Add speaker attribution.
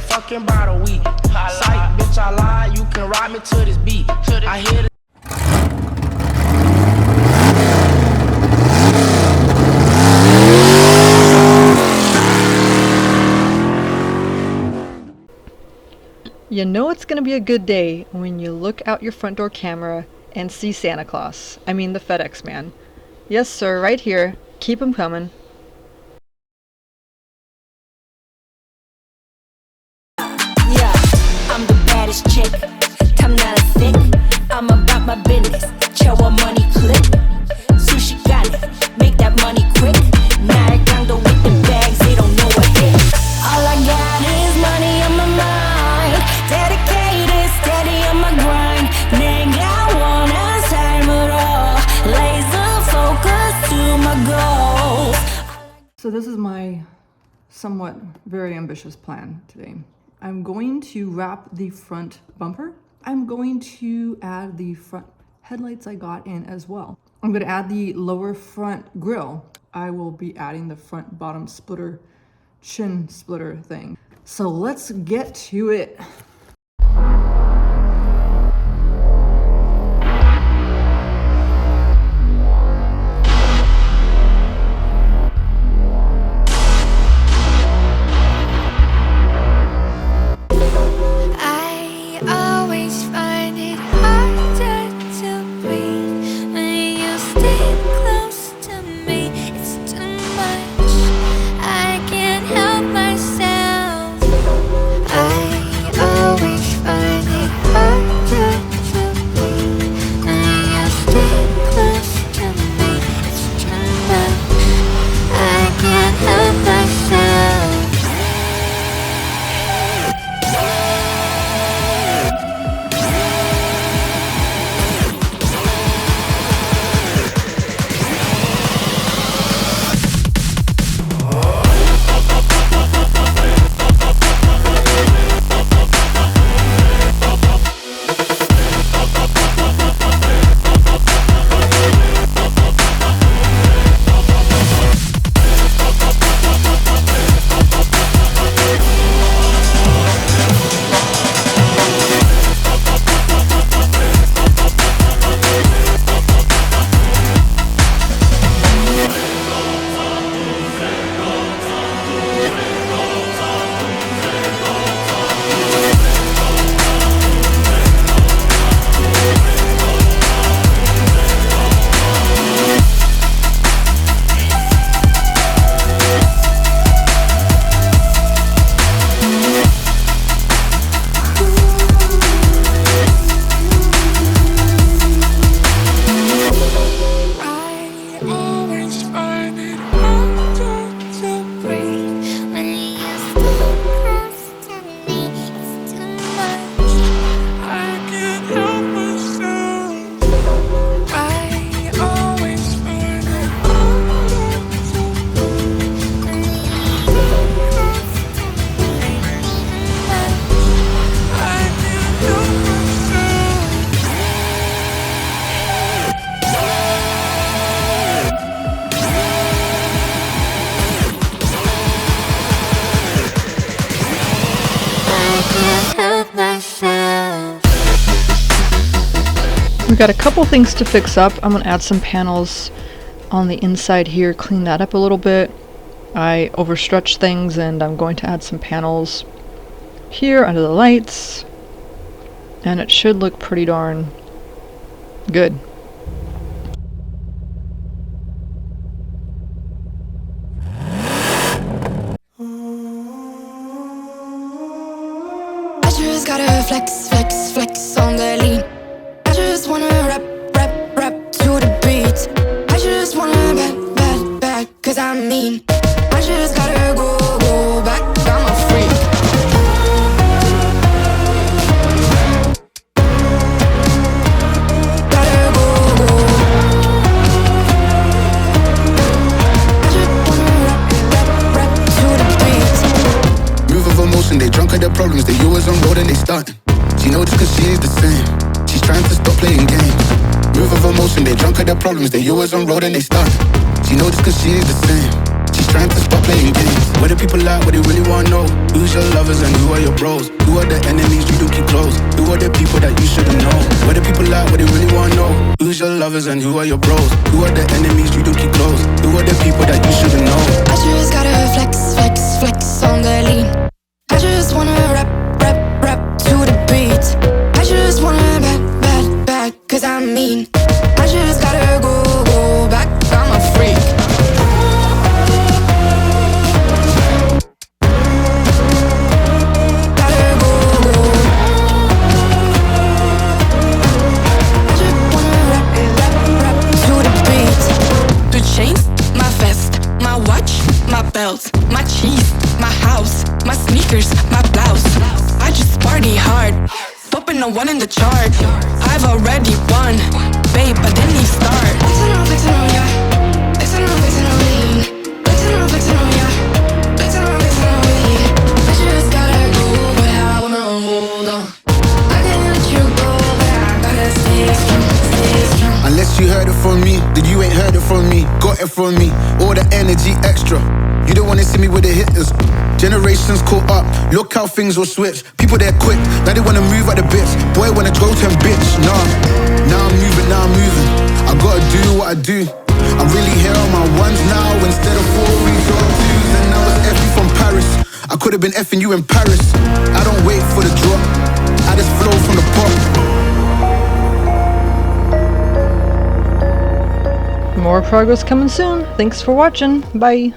Speaker 1: fucking bottle weak. Psych, bitch, I lied. You can ride me to this beat. I hear the
Speaker 2: You know it's gonna be a good day when you look out your front door camera and see Santa Claus. I mean the FedEx man. Yes sir, right here. Keep 'em coming.
Speaker 3: Yeah, I'm the baddest chick. I'm not a thick. I'm about my business. Chow money clip. Sushi got it. Make that money quick. 나를 with the bags. They don't know what hit. All I got is money on my mind. Dedicated, steady on my grind. 내가 원하는 삶으로. Laser focus to my goals.
Speaker 2: So this is my somewhat very ambitious plan today. I'm going to wrap the front bumper. I'm going to add the front headlights I got in as well. I'm going to add the lower front grille. I will be adding the front bottom splitter, chin splitter thing. So let's get to it. We got a couple things to fix up. I'm gonna add some panels on the inside here, clean that up a little bit. I overstretched things and I'm going to add some panels here under the lights, and it should look pretty darn good.
Speaker 4: I just gotta flex, flex, flex on the lean. I just wanna rap, rap, rap to the beat. I just wanna back, back, back, cause I'm mean. I just gotta go, go back, I'm a freak. Gotta go, go. I just wanna rap, rap, rap to the beat.
Speaker 5: Move of emotion, they drunk at their problems. They always on road and they starting. She knows this cause she's the same. She's trying to stop playing games. Move of emotion, they drunk at their problems. They always on road and they starting. She knows this cause she's the same. She's trying to stop playing games. What do people like, what they really wanna know? Who's your lovers and who are your bros? Who are the enemies you don't keep close? Who are the people that you shouldn't know? What do people like, what they really wanna know? Who's your lovers and who are your bros? Who are the enemies you don't keep close? Who are the people that you shouldn't know?
Speaker 4: I just gotta flex, flex, flex on the lean. I just wanna rap, rap, rap to the beat. I just wanna back, cause I'm mean. I just gotta go back, I'm a freak. Gotta go. I just wanna rap to the beat. The chains, my vest, my watch, my belt, my cheese, my house, my sneakers, my blouse. I just party hard, popping a one in the chart. I've already won, babe, I didn't even start. Flexin' on ya, flexin' on lean. Flexin' on ya, flexin' on weed. I just gotta go, but I wanna hold on. I can't let you go, but I gotta stay strong, stay strong.
Speaker 5: Unless you heard it from me, then you ain't heard it from me. Got it from me, all the energy extra. You don't wanna see me with the hitters. Generations caught up, look how things will switch. People they're quick, now they wanna move at the bits. Boy wanna go to him, bitch, nah. Now I'm moving. I gotta do what I do. I'm really here on my ones now instead of 4 weeks or 2s. And now it's F you from Paris. I could've been effing you in Paris. I don't wait for the drop, I just flow from the pot.
Speaker 2: More progress coming soon. Thanks for watching. Bye.